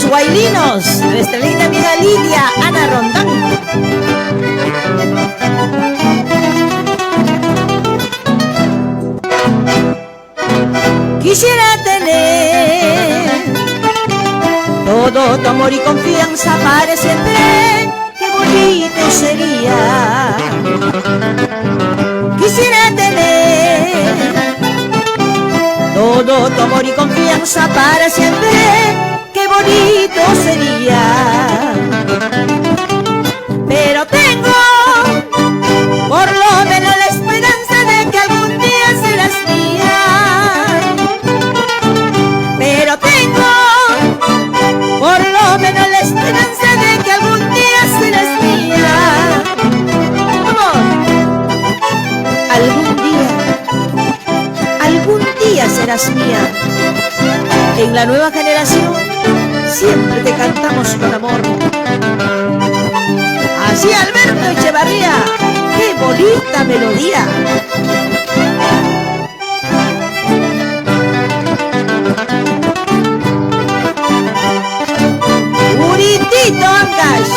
huaylinos, nuestra linda amiga Lidia Ana Rondán. Quisiera tener todo tu amor y confianza para siempre, qué bonito sería. Quisiera tener todo tu amor y confianza para siempre, qué bonito sería. Pero tengo por lo menos la esperanza de que algún día serás mía. Pero tengo por lo menos la esperanza de que algún día serás mía. Vamos. Algún día serás mía. En la nueva generación siempre te cantamos con amor. Así Alberto Echevarría, qué bonita melodía. Uritito Ancash.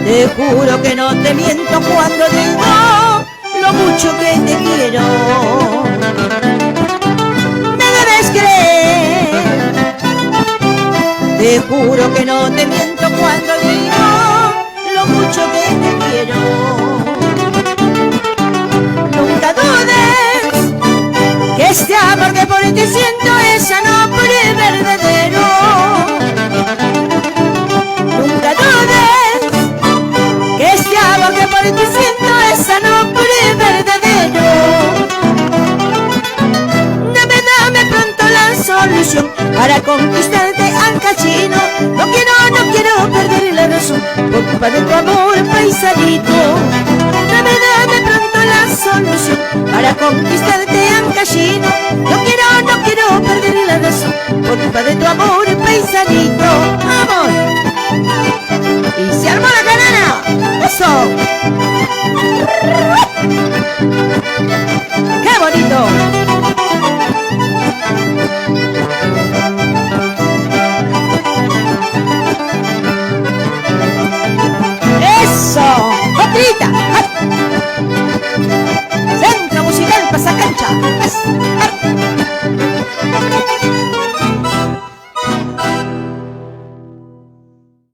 Te juro que no te miento cuando digo lo mucho que te quiero. Me debes creer. Te juro que no te miento cuando digo lo mucho que te quiero. Nunca dudes que este amor que por ti siento es amor verdadero. Nunca dudes que este amor que por ti siento es amor verdadero. Dame pronto la solución para conquistarte, Ancachino. No quiero perder la razón por culpa de tu amor, paisanito. Dame pronto la solución para conquistarte, Ancachino. No quiero perder la razón por culpa de tu amor, paisanito. ¡Vamos! Y se armó la canana. ¡Eso! ¡Qué bonito!